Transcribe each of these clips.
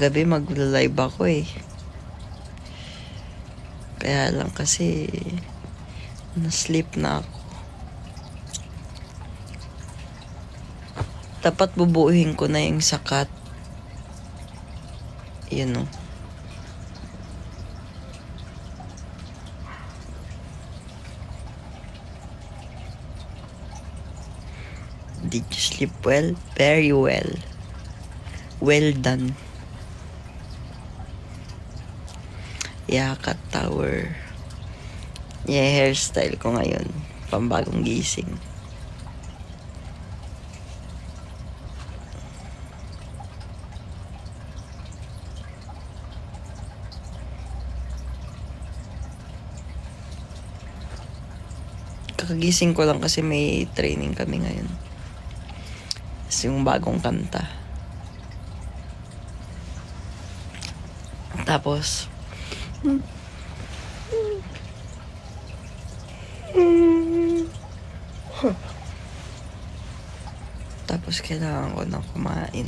Gabi mag-live ako eh. Kaya lang kasi na-sleep na ako. Dapat bubuuhin ko na yung sakat. Yun o. Did you sleep well? Very well. Well done. Yakat Tower. Yeah, hairstyle ko ngayon. Pambagong gising. Kakagising ko lang kasi may training kami ngayon. Kasi yung bagong kanta. Tapos, kailangan ko na kumain.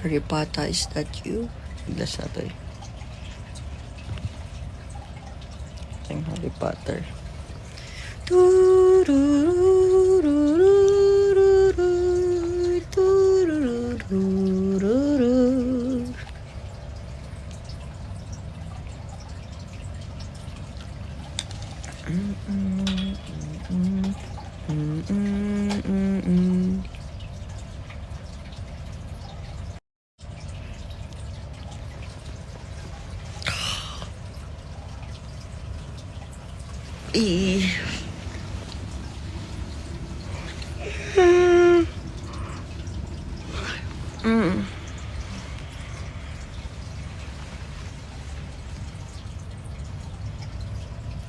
Harry Potter, is that you? Biglas na to eh. Ang Harry Potter.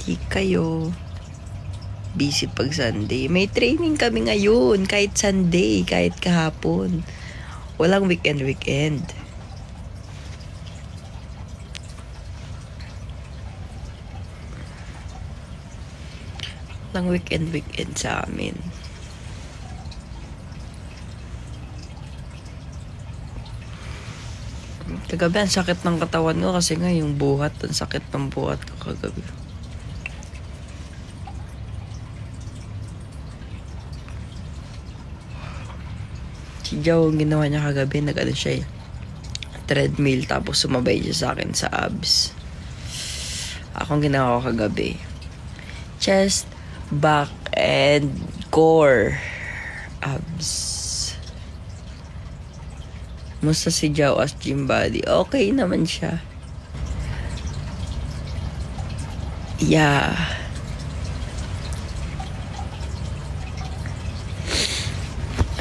Di kayo busy pag Sunday. May training kami ngayon, kahit Sunday, kahit kahapon. Walang weekend. Walang weekend sa amin. Kagabi, ang sakit ng katawan ko kasi nga yung buhat, ang sakit ng buhat ko kagabi. Si Joe, ang ginawa niya kagabi, nag-ano siya, treadmill, tapos sumabay siya sa akin sa abs. Akong ginawa ko kagabi, chest, back, and core abs. Musta si Joe as gym body? Okay naman siya. Yeah.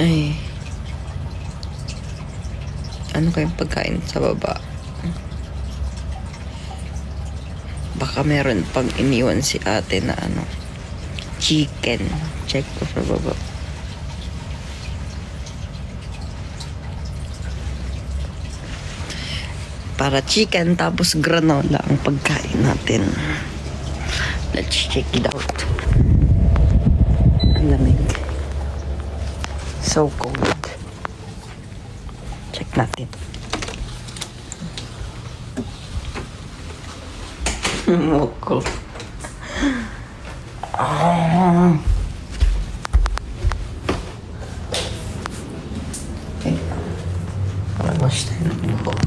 Ay. Ano kayong pagkain sa baba? Baka meron pang iniwan si ate na chicken. Check ko sa baba. Para chicken tapos granola ang pagkain natin. Let's check it out. Ang lamig. So cold. Check natin. Moko. Okay. Wash tayo ng buhok.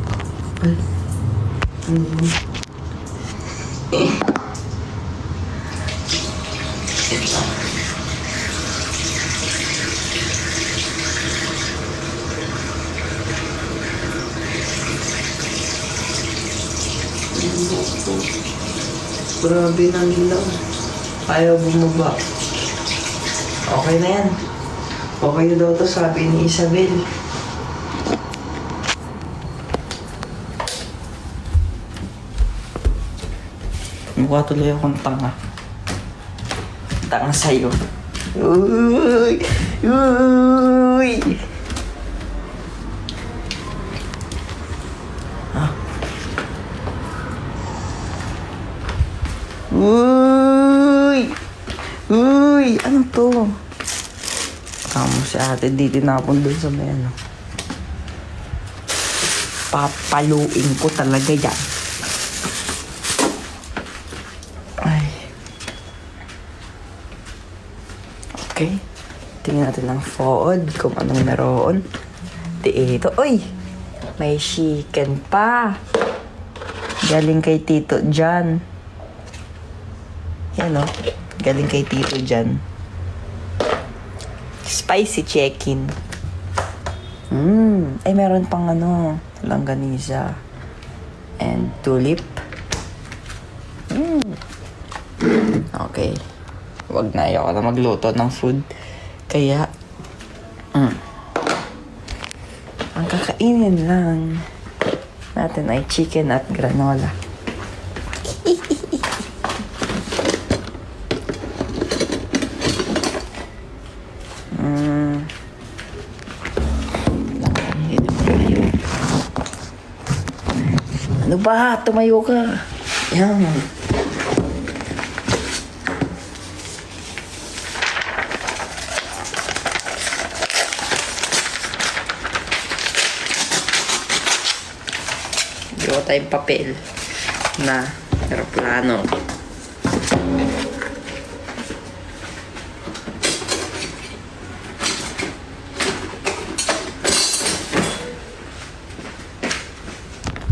Grabe ng ilaw. Ayaw bumaba. Okay na yan. Okay na daw to, sabi ni Isabel. Mukha tuloy akong tanga. Tanga sa'yo. Uy! Uy! Uy! Uy! Ano to? Si ate di tinapon dun sa may ano. Papaluin ko talaga yan. Ay. Okay. Tingnan natin ang food kung anong meron. Ito. Uy! May chicken pa. Galing kay Tito Jan. Yan o. Galing kay Tito Jan. Spicy chicken. Ay, meron pang ano. Langganisa. And tulip. Okay. Wag na. Ayoko na magluto ng food. Kaya, ang kakainin lang natin ay chicken at granola. Ano ba? Tumayo ka. Yan. Gawa tayong papel na aeroplano.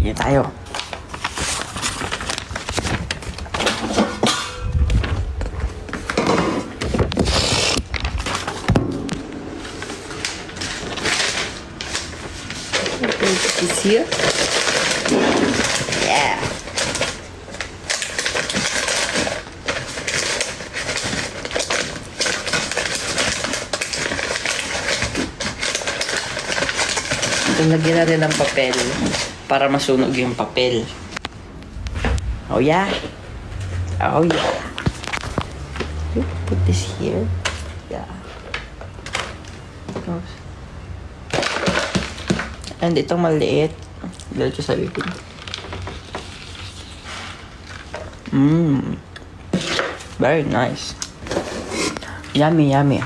Yan tayo. Is here? Yeah. Lagyan natin ng papel para masunog yung papel. Oh yeah. Oh yeah. You put this here. Yeah. And itong maliit, dito sa bibig. Very nice. Yummy, yummy.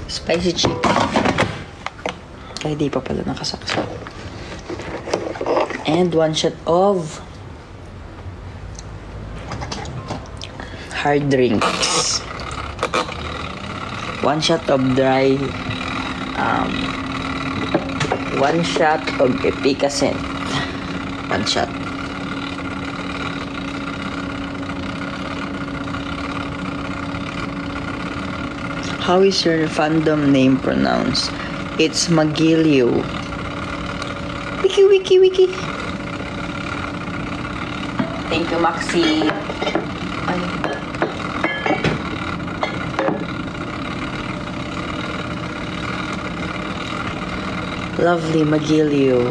Spicy chicken. Ay, di pa pala nakasaksak. And 1 shot of hard drinks. 1 shot of dry. 1 shot of Epicacent. 1 shot. How is your fandom name pronounced? It's Magilio. Wiki, wiki, wiki. Thank you, Maxi. Ay. Lovely Magilio.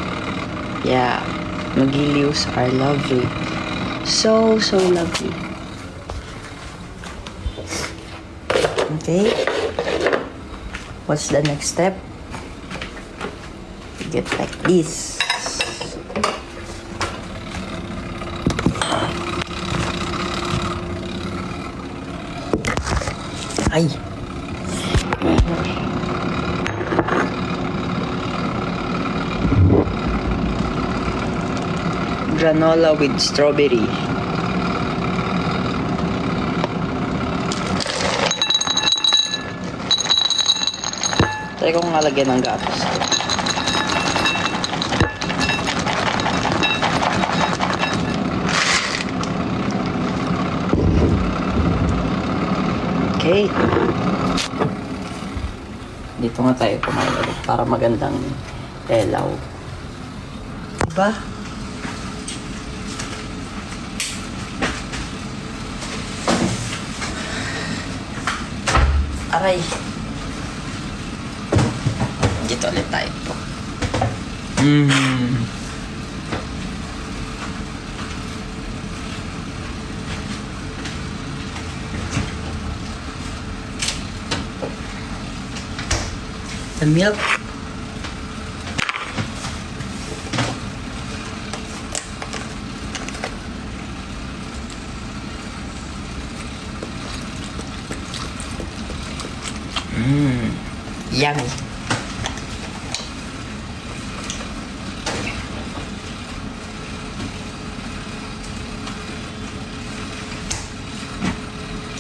Yeah, Magilios are lovely. So, so lovely. Okay. What's the next step? Get like this. Ay. Granola with strawberry. Try ko nga lagyan ng gatas. Okay. Dito nga tayo kumain ulit para magandang elaw. Diba? Aray. Dito ulit tayo po. The milk. Yummy.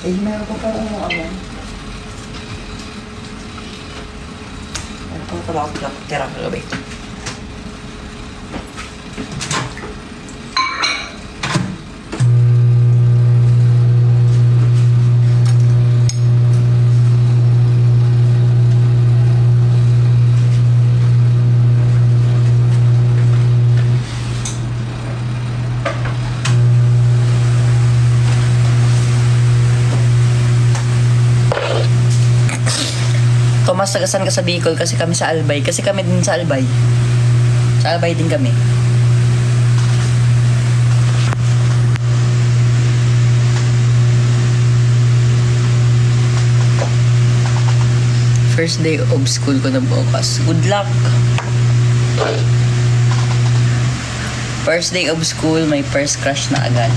Eh, meron ko pa ano. Meron ko pala ako tira kagabi. Thomas, tagasan ka sa Bicol kasi kami sa Albay. Kasi kami din sa Albay. Sa Albay din kami. First day of school ko na bukas. Good luck! First day of school, may first crush na agad.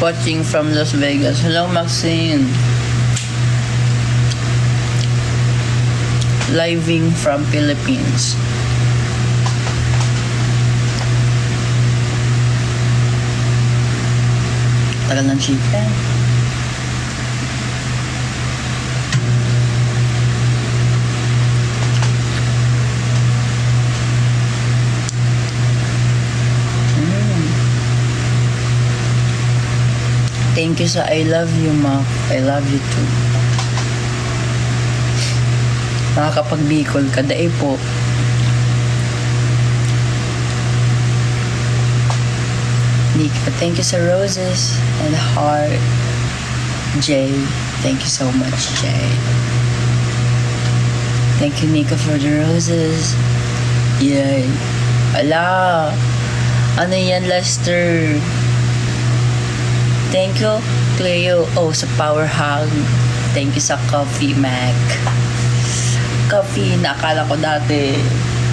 Watching from Las Vegas. Hello, Maxine. Living from Philippines. Tagal ng chicken. Thank you sa I love you, Ma. I love you too. Nakakapag-Bicol ka, dae po. Nika, thank you sa roses and heart. Jay, thank you so much, Jay. Thank you, Nika, for the roses. Yay. Ala, ano yan, Lester? Thank you, Cleo. Oh, sa power hug. Thank you sa coffee, Mac. Coffee, nakala ko dati.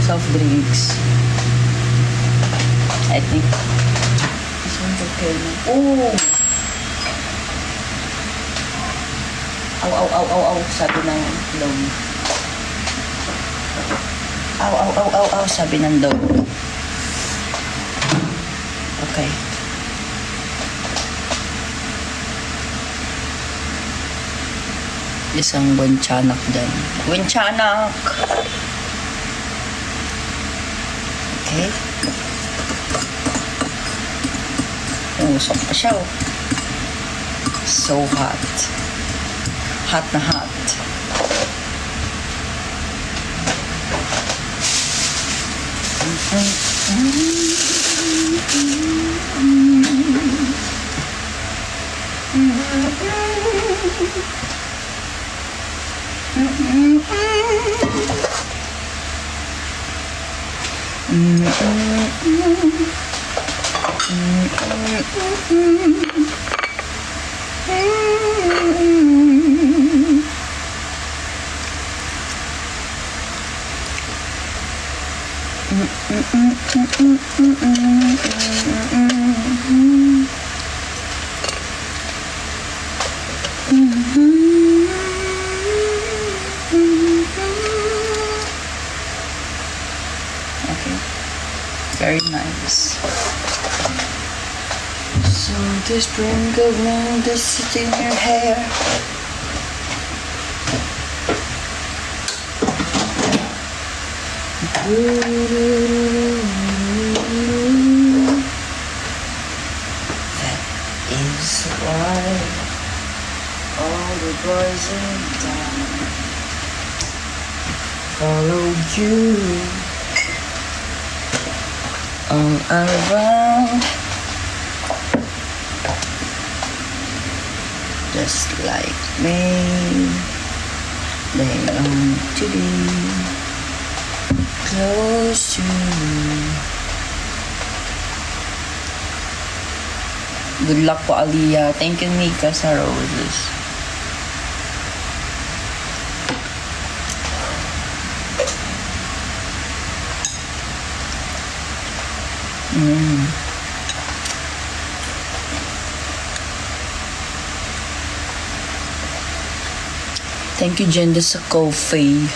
Soft drinks. I think. This one's okay na. Oh! Aw, sabi ng dog. Aw, sabi ng dog. Okay. Isang wenchanak dyan. Wenchanak! Okay. Usok pa siya, oh. So hot. Hot na hot. Very nice. So this sprinkling this in your hair. That is why all the boys in town follow you. all around. Just like me, they long to be close to you. Good luck po, Aliyah. Thank you, Nika, sa roses. Thank you, Jenda, sa coffee.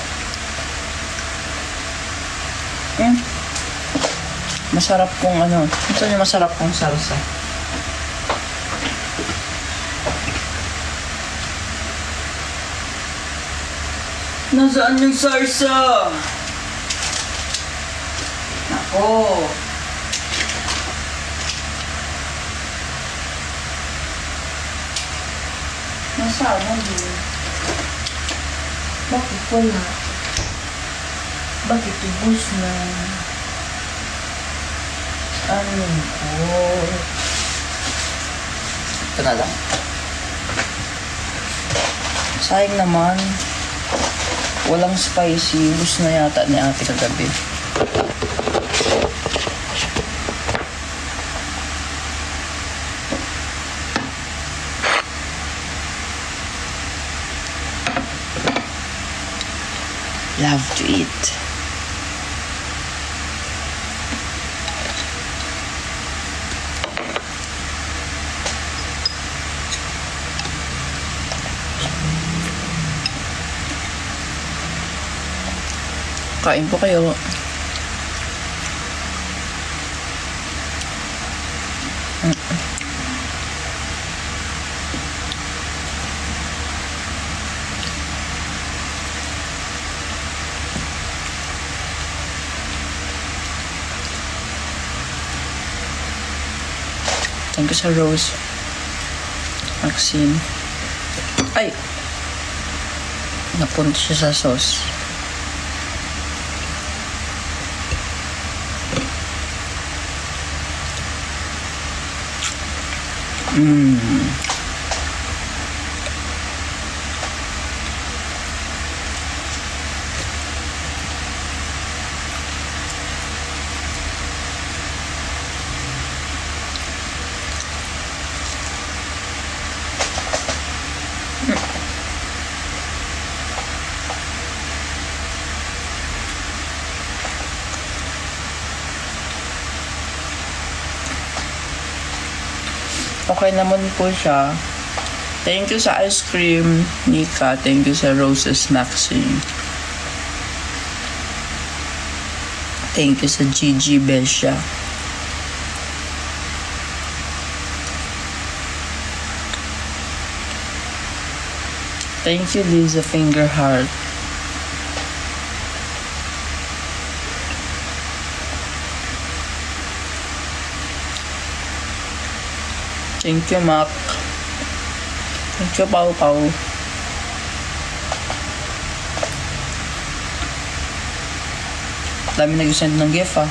Masarap kong ano. Ito yung masarap kong salsa. Nasaan yung salsa? Ako. Nasaan yun? Bakit wala? Bakit ubus na? Ano ko? Ito na lang. Sayang naman. Walang spicy. Ubus na yata ni ate kagabi. Love to eat. Kain po kayo. Thank you sa rose. Maxine. Ay! Napunta siya sa sauce. Okay naman po siya. Thank you sa ice cream, Nika. Thank you sa roses, Maxine. Thank you sa Gigi Besha. Thank you, Lisa Fingerheart. Thank you, Mac. Thank you, Pau Pau. Dami nag-send ng gift, ah.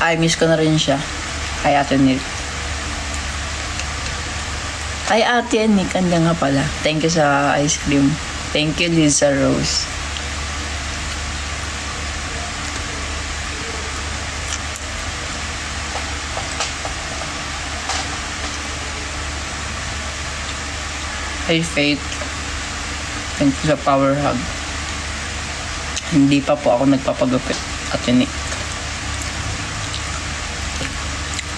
Ay, miss ko na rin siya. Kay Ate Nick. Ay, Ate Nick, anda nga pala. Thank you sa ice cream. Thank you, Lisa Rose. Hey, Faith. Thank you sa power hug. Hindi pa po ako nagpapagupit, Ate Nick.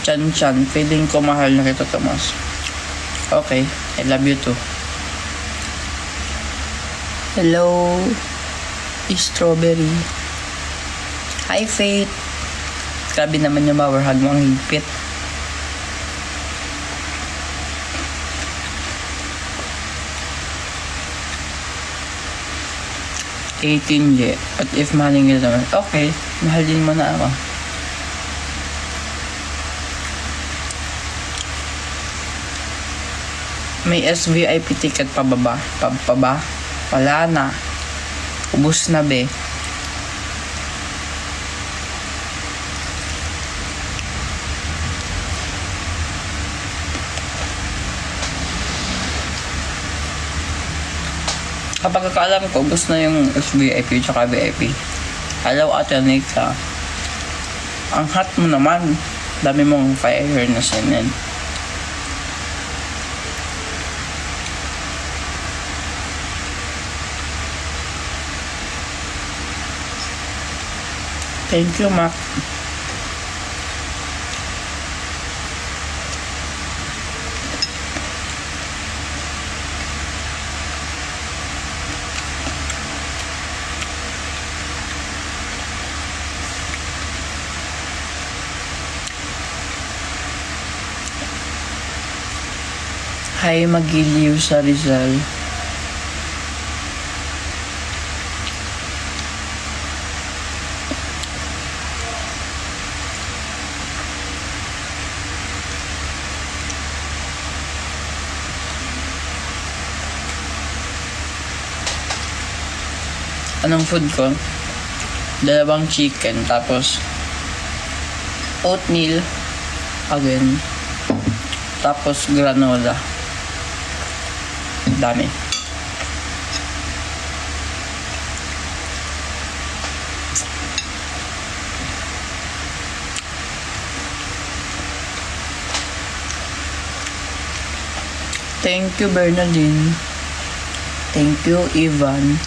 Chan-chan, feeling ko mahal na kita, Tomas. Okay, I love you too. Hello, strawberry. Hi, Faith. Grabe naman yung power hug mo, ang higpit. $18 at if mahaling kita naman, okay, mahalin mo na ako. May SVIP ticket pa ba? Wala na. Ubus na be. Kapag kakaalam ko, ubus na yung SVIP tsaka VIP. Hello, Ate Nika. Ang hot mo naman. Dami mong fire na sinin. Thank you, Mac. Hi, Magiliw sa Rizal. Anong food ko? Dalawang chicken, tapos oatmeal again, tapos granola. Dami. Thank you, Bernadine. Thank you, Ivan.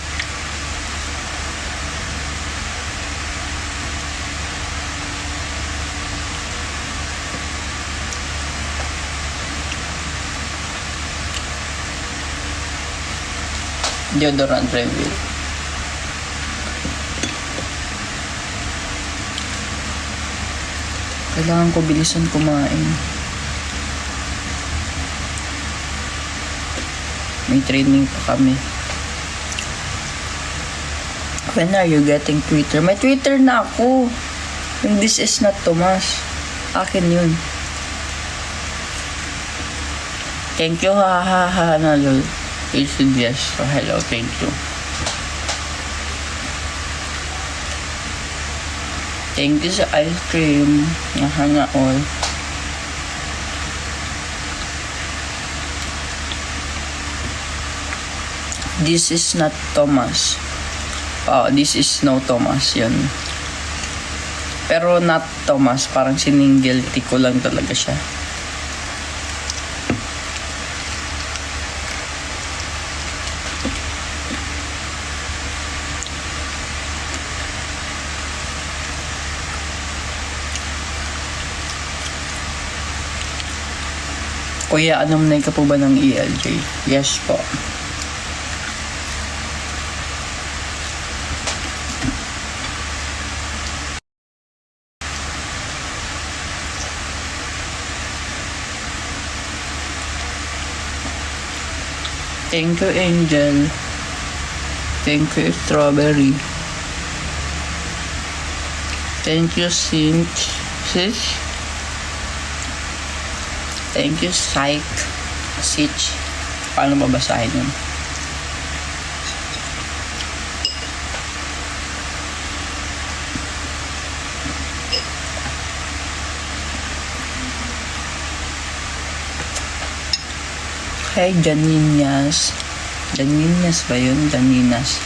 Deodorant review. Kailangan ko bilisan kumain. May training pa kami. When are you getting Twitter? May Twitter na ako. Yung This Is Not Tomas. Akin yun. Thank you, ha ha ha na lol. It's yes. So hello, thank you. Thank you sa ice cream. Nahanga all. This is not Thomas. Oh, this is no Thomas yun. Pero not Thomas. Parang siningilty ko lang talaga siya. Kuya, alumni ka po ba ng ELJ? Yes po. Thank you, Angel. Thank you, Strawberry. Thank you, Cinch. Thank you, Psych. Sitch. Paano babasahin yun? Hey, Janinas. Janinas ba yun? Janinas.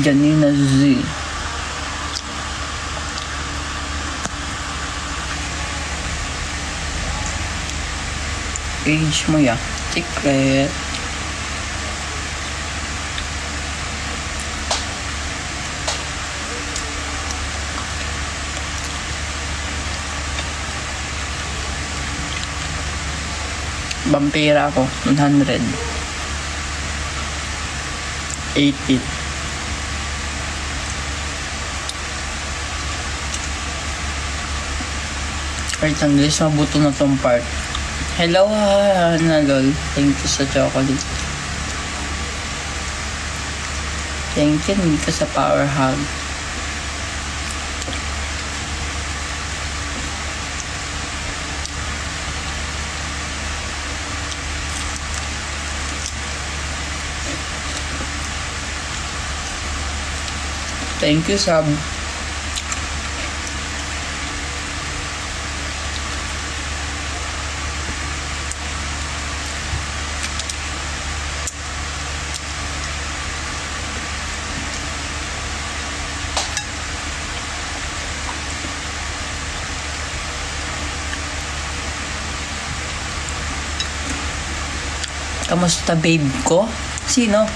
Janina Z. Age mo ya. Secret. Vampira ako. 100. 80. Wait, ang guys, mabuto na tong part. Hello, na lol. Thank you sa chocolate. Thank you, Nika, sa power hug. Thank you, Sab. Kamusta babe ko? Sino?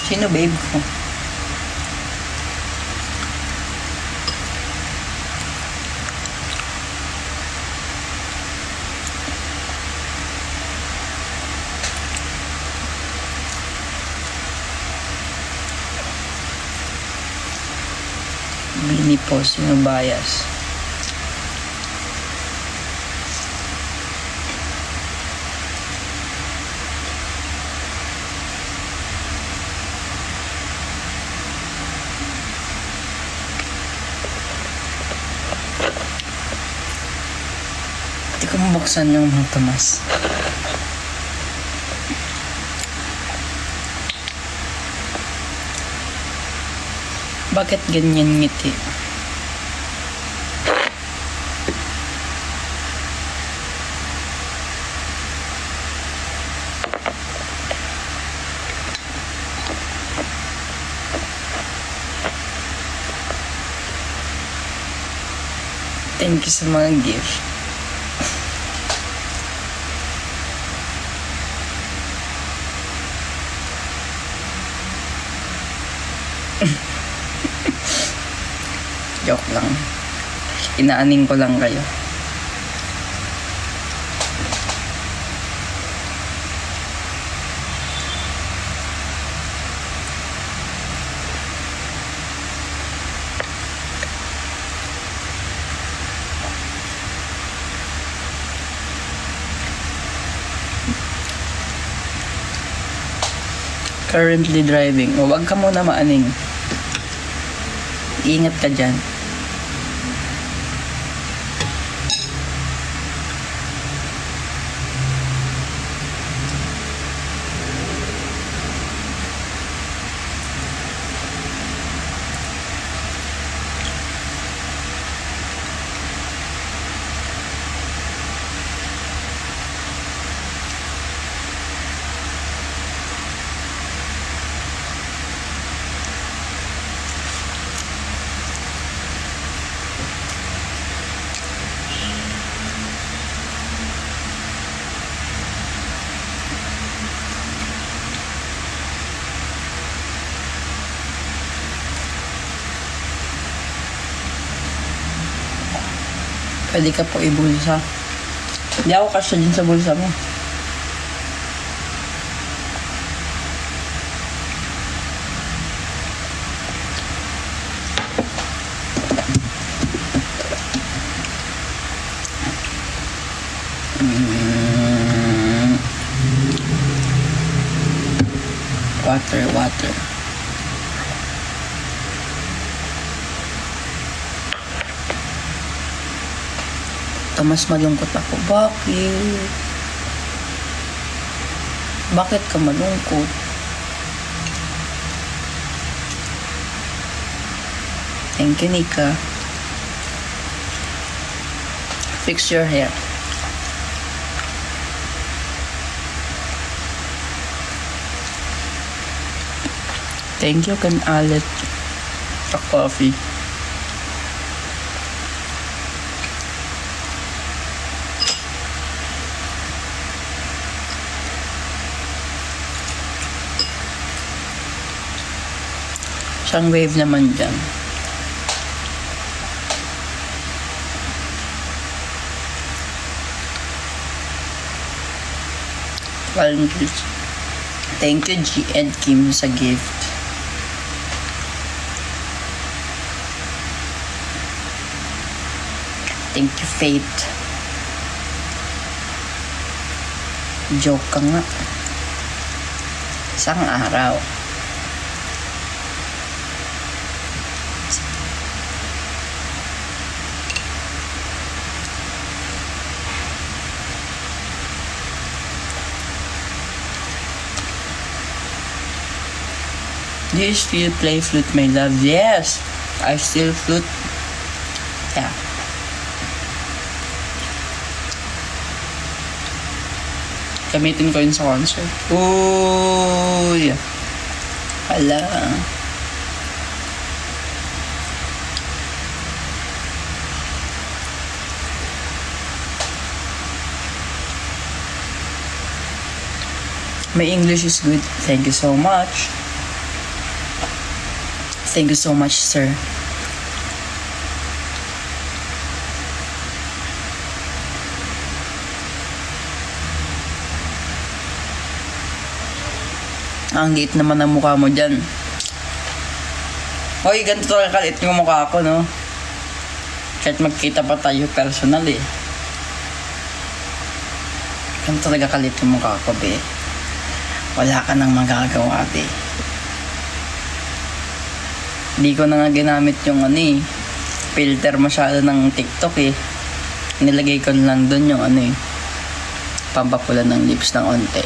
Sino babe ko? Bini po, sino bias? Hindi ko mabuksan yung mga Tomas. Bakit ganyan ngiti? Thank you sa mga gift. Joke lang. Inaaning ko lang kayo. Currently driving. O, wag ka muna maaning. Ingat ka dyan. Pwede ka po ibulsa. Hindi ako kasya din sa bulsa mo. Water. Mas malungkot ako. Bakit? Bakit ka malungkot? Thank you, Nika. Fix your hair. Thank you, Kan Alet. Sa coffee. Siyang wave naman dyan. Thank you, G and Kim, sa gift. Thank you, Faith. Joke ka nga. Isang araw. Do you still play flute, my love? Yes, I still flute. Yeah. Gamitin ko yun sa concert. Uy! Hala. My English is good. Thank you so much. Thank you so much, sir. Ang liit naman ang mukha mo dyan. Hoy, ganito talaga kalit yung mukha ko, no? Kahit magkita pa tayo personal, eh. Ganito talaga kalit yung mukha ko, be. Wala ka nang magagawa, be. Hindi ko na nga ginamit yung filter masyado ng TikTok, eh. Nilagay ko lang dun yung pampapula ng lips ng onte.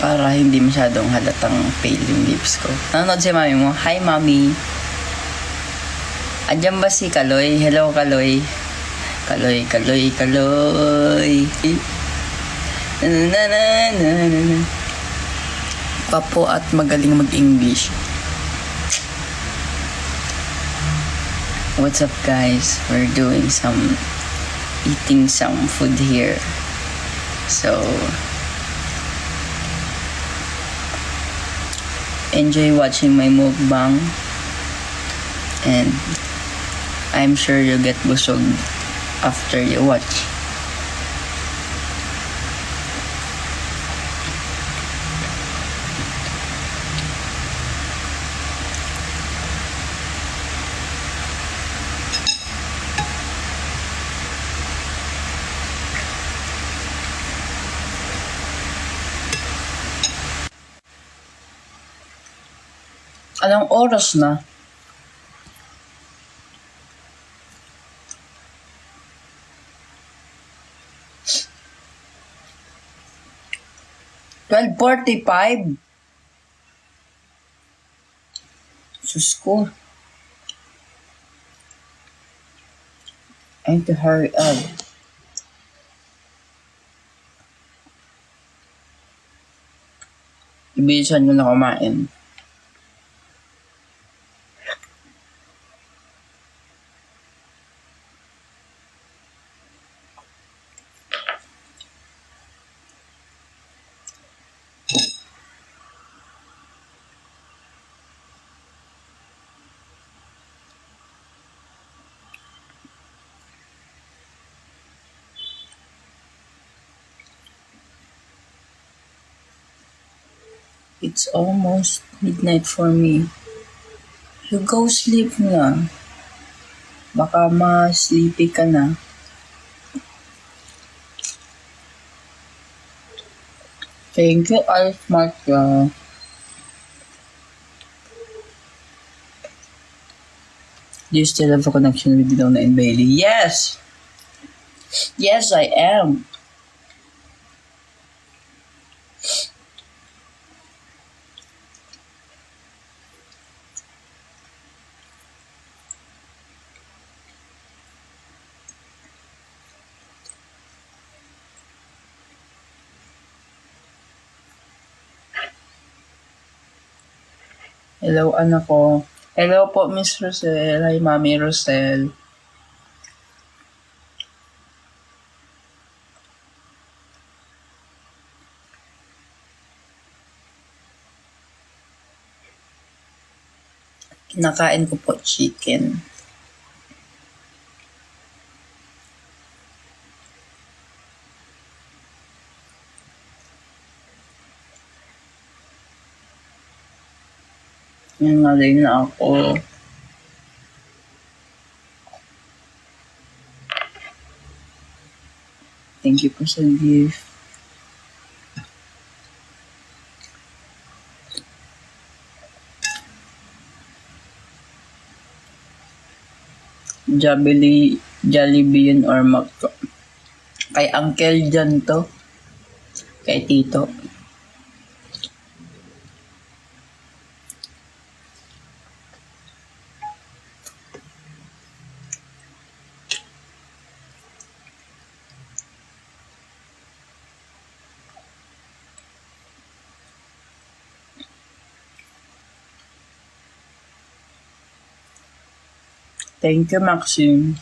Para hindi masyadong halatang pale yung lips ko. Nanonood si mami mo. Hi, mami. Andiyan ba si Kaloy? Hello, Kaloy. Kaloy. Papo at magaling mag-English. What's up, guys? We're eating some food here. So, enjoy watching my mukbang. And I'm sure you'll get busog after you watch. Anong oras na? $12:45. Sus ko. I need to hurry up. Ibisan nyo na kumain. It's almost midnight for me. You go sleep na. Baka ma-sleepy ka na. Thank you, Ice Marcia. Do you still have a connection with Donna and Bailey? Yes! Yes, I am. Hello, anak ko. Hello po, Miss Rosel. Hi, Mami Rosel. Kinakain ko po chicken. Nangalay na ako. Thank you po sa gift. Jollibee or Macdo. Kay Uncle John to. Kay Tito. Thank you, Maxine.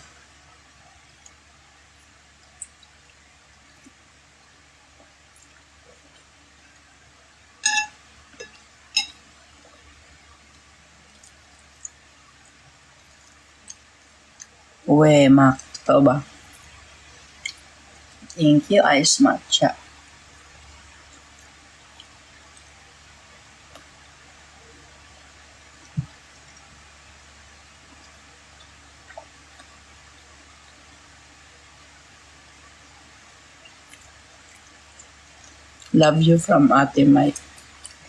Uwe, Mac. Totoo ba? Thank you, Ice Matcha. Love you from Ate Mike.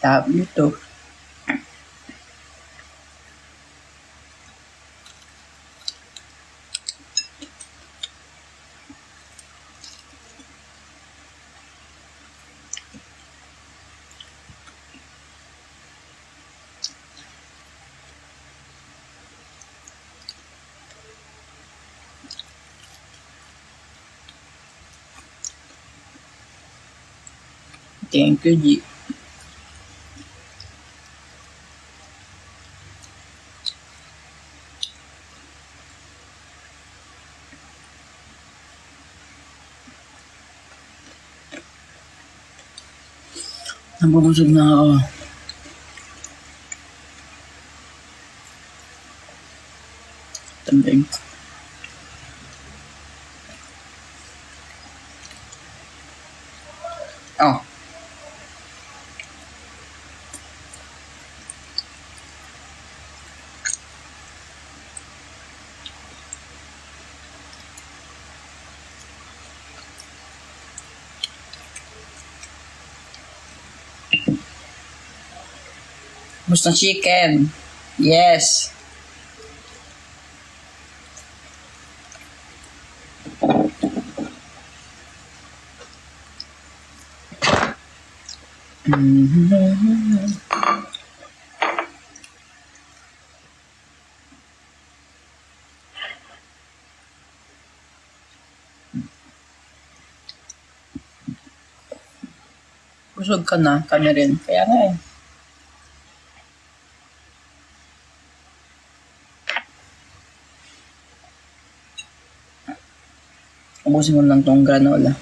Love you too. Thank you, G. Nabubusog na ako. Tambing. Oh. Gusto chicken. Yes. Busog ka na, kami rin. Kaya nga eh. Ubusin mo lang tong granola.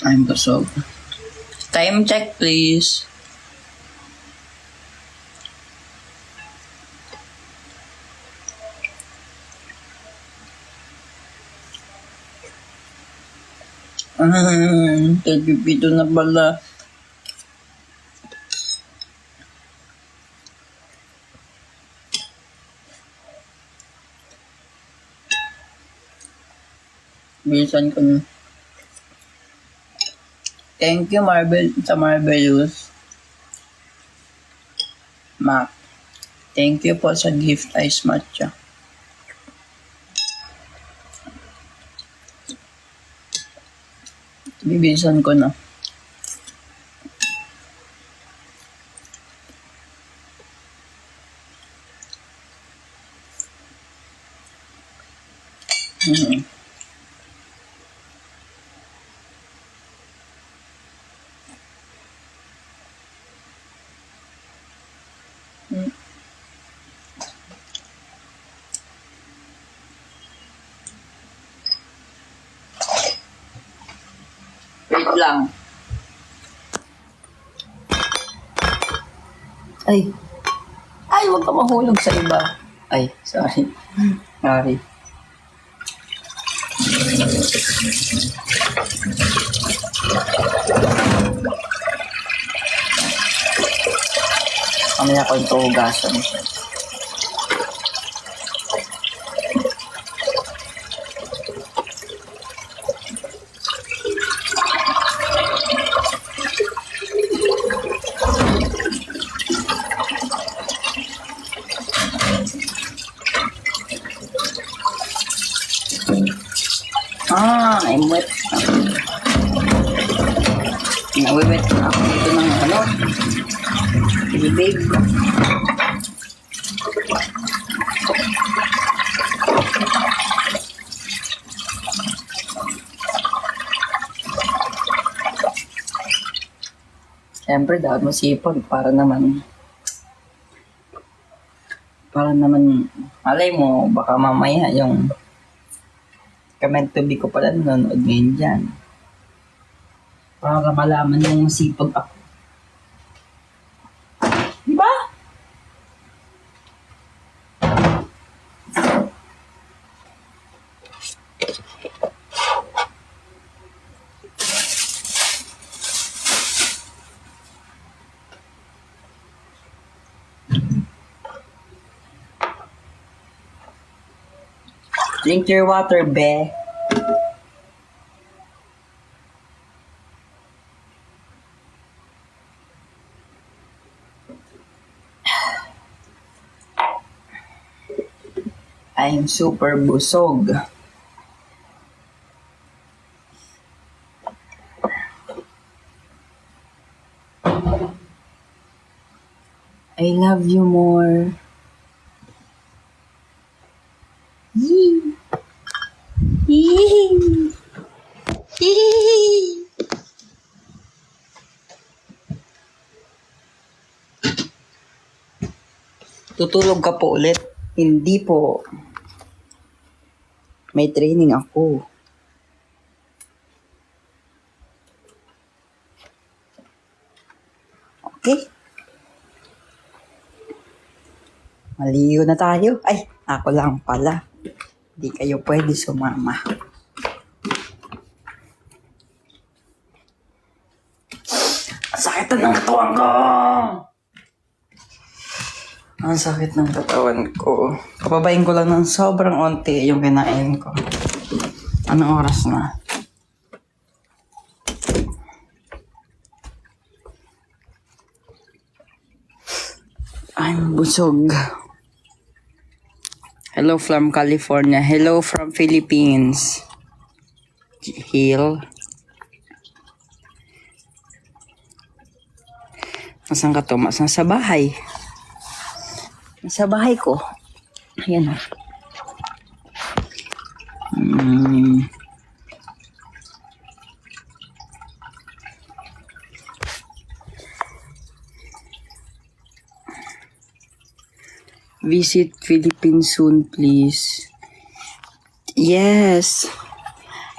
I'm busog. Time check, please. Pito na pala. Bilisan ko na. Thank you, Marvelous. Mac. Thank you po sa gift, Ice Matcha. Bibilisan ko na. Wait lang. Ay, huwag ka mahulog sa iba. Ay, sorry. Sorry. Mamaya ko ito hugasan. I'm wet. Nawiwet na ako dito ng ano. Bibig. Siyempre, dapat masipag para naman, malay mo, baka mamaya yung comment to be ko pala nanonood ngayon dyan. Para malaman yung masipag ako. Diba? Drink your water, be. I'm super busog. I love you more. Yee. Yee. Yee. Tutulog ka po ulit? Hindi po. May training ako. Okay. Maligo na tayo. Ay, ako lang pala. Hindi kayo pwede sumama. Sakit na ng katawan ko! Ang sakit ng katawan ko. Kapabayin ko lang ng sobrang onti yung kinain ko. Anong oras na? I'm busog. Hello from California. Hello from Philippines. Hill. Nasaan ka, Thomas? Nasa bahay. Nasa bahay ko. Ayan o. Visit Philippines soon, please. Yes.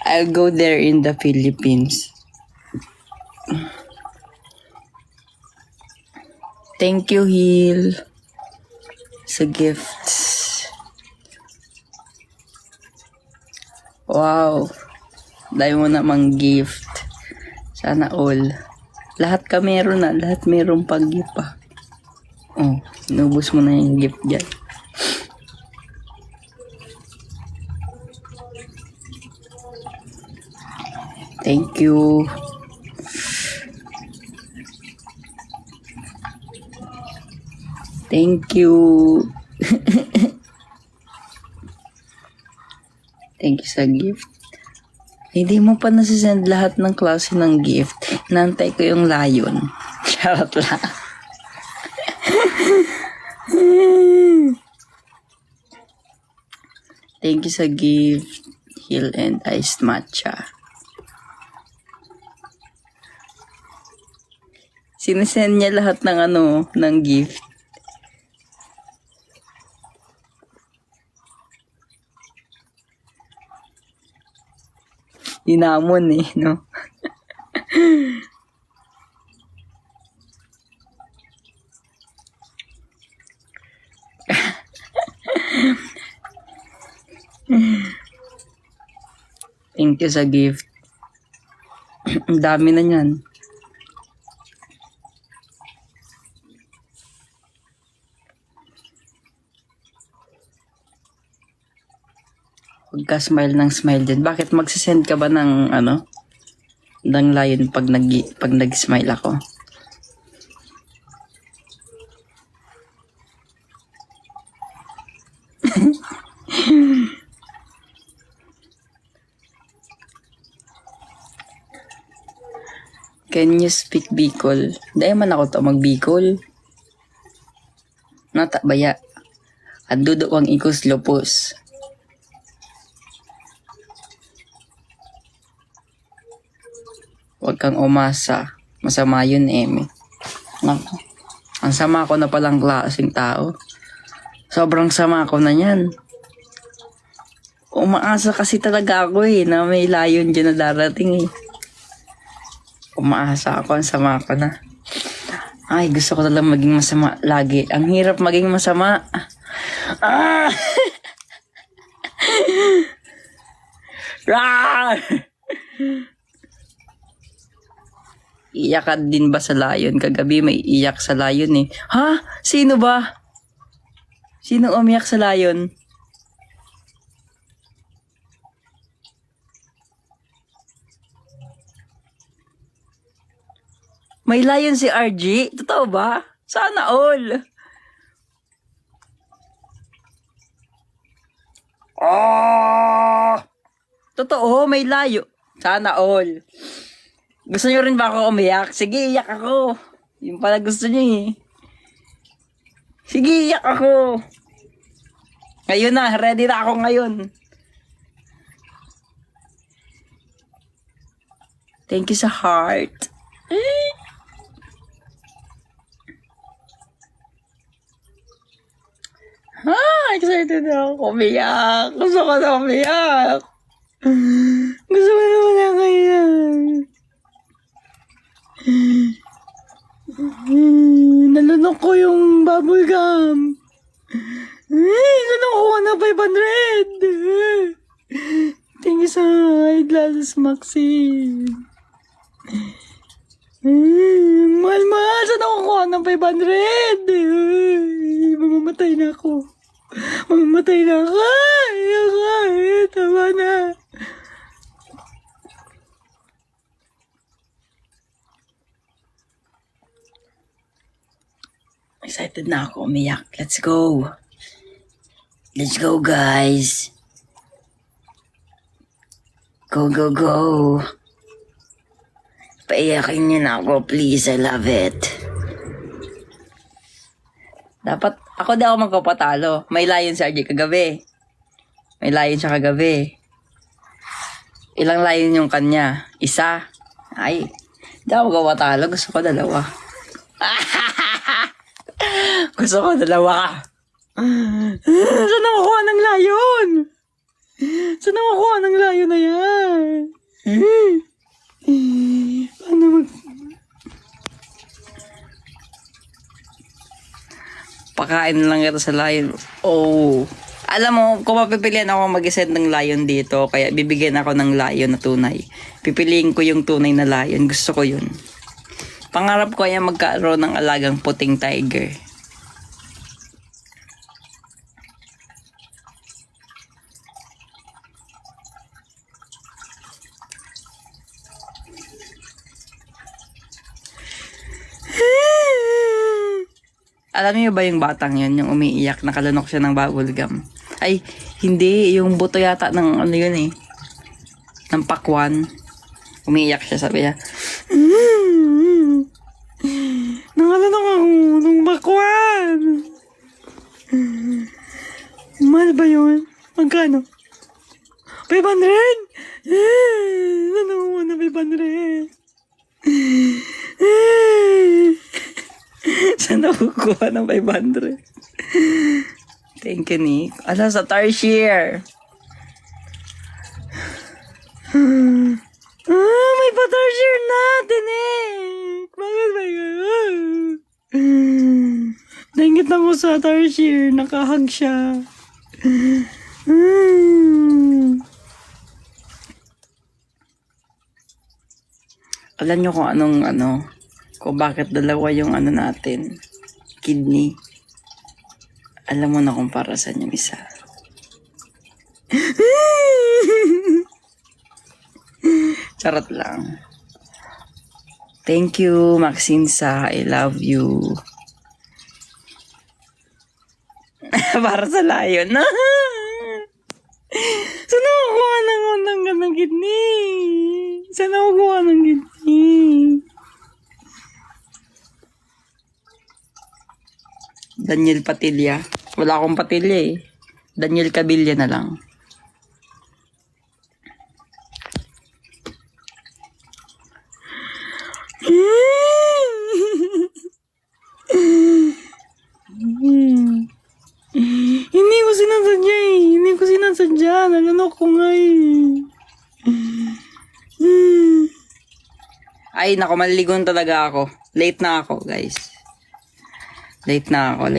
I'll go there in the Philippines. Thank you, Hill. Sa gifts. Wow. Dahil mo namang gift. Sana all. Lahat ka meron na. Lahat meron pag gift pa. Oh, inubos mo na yung gift dyan. Thank you. Thank you. Thank you sa gift. Hindi mo pa nasisend lahat ng klase ng gift. Nantay ko yung lion. Charot lang. Thank you sa gift. Hill and iced matcha. Sinesend niya lahat ng ng gift. Dinamon no? Thank you sa gift. Ang dami na niyan. Huwag ka smile ng smile din. Bakit magsisend ka ba ng ng lion pag nag-smile ako? Can you speak Bicol? Dahil man ako to mag-Bicol. Natabaya. At dudo ang ikos lopos. Huwag kang umasa. Masama yun, Emi. Naku. Ang sama ko na palang klaseng tao. Sobrang sama ko na yan. Umaasa kasi talaga ako na may layon dyan na darating Umaasa ako, ang sama ko na. Ay, gusto ko talagang maging masama lagi. Ang hirap maging masama. Ah! Ah! Iyak ka din ba sa layon? Kagabi may iyak sa layon Ha? Sino ba? Sino umiyak sa layon? May layon si RG? Totoo ba? Sana all. Oh! Totoo, may layo. Sana all. Gusto niyo rin ba ako umiyak? Sige, iyak ako. Yung pala gusto niyo Sige, iyak ako. Ngayon na, ready na ako ngayon. Thank you sa heart. Excited ako umiyak. Gusto ko na umiyak. Gusto ko na umiyak ngayon. Nalunok ko yung bubble gum. Nalunok ko na 500. Thank you sa eyeglasses, Maxine. Mahal, saan ako kuha ng 500? Mamamatay na ako. Tama na. Excited na ako umiyak. Let's go. Let's go, guys. Go, go, go. Paiyakin niyo na ako, please. I love it. Dapat, ako di ako magkapatalo. May layon si RJ kagabi. May layon siya kagabi. Ilang layon yung kanya? Isa. Ay, di ako magkapatalo. Gusto ko dalawa. Gusto ko dalawa. Saan nakukuha ng layon? Saan nakukuha ng layon na yan? Paano Pakain lang kita sa lion. Oh. Alam mo, kung mapipilian ako mag-send ng lion dito, kaya bibigyan ako ng lion na tunay. Pipiliin ko yung tunay na lion. Gusto ko yun. Pangarap ko ay magkaroon ng alagang puting tiger. Alam niyo ba yung batang yun, yung umiiyak, nakalunok siya ng bubble gum? Ay, hindi, yung buto yata ng ano yun ng pakwan. Umiiyak siya, sabi niya, nakalunok ako ng pakwan. Mahal ba yun? Magkano? 500? Nanungo ko na 500. Saan nakukuha ng 500? Thank you, Nick. Ala, sa Tarsier. May pa-Tarsier natin, Bakit ba yun? Naingit ako sa Tarsier. Nakahag siya. Alam nyo kung kung bakit dalawa yung natin, kidney. Alam mo na kung para saan yung isa. Charot lang. Thank you, Maxine Sa. I love you. Para sa layon. Saan ako kuha ng kidney? Saan ako kuha ng kidney? Daniel Patilla. Wala akong Patilla eh. Daniel Cabilla na lang. Hindi ko sinasadya eh. Hindi ko sinasadya. Nalunok ko nga eh. Ay, naku, maliligon talaga ako. Late na ako, guys. Late na ako.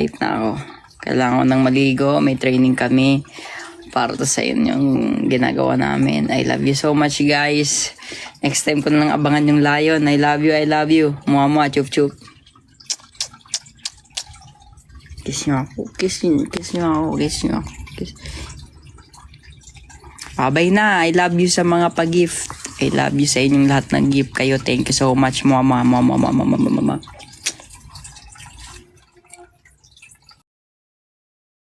Kailangan ko nang maligo. May training kami. Para to sa inyo yung ginagawa namin. I love you so much, guys. Next time ko na lang abangan yung layon. I love you. Mua, chup, chup. Kiss nyo ako. Kiss nyo ako. Bye na. I love you sa mga pag-gift. I love you sa inyong lahat ng gift kayo. Thank you so much. Mama.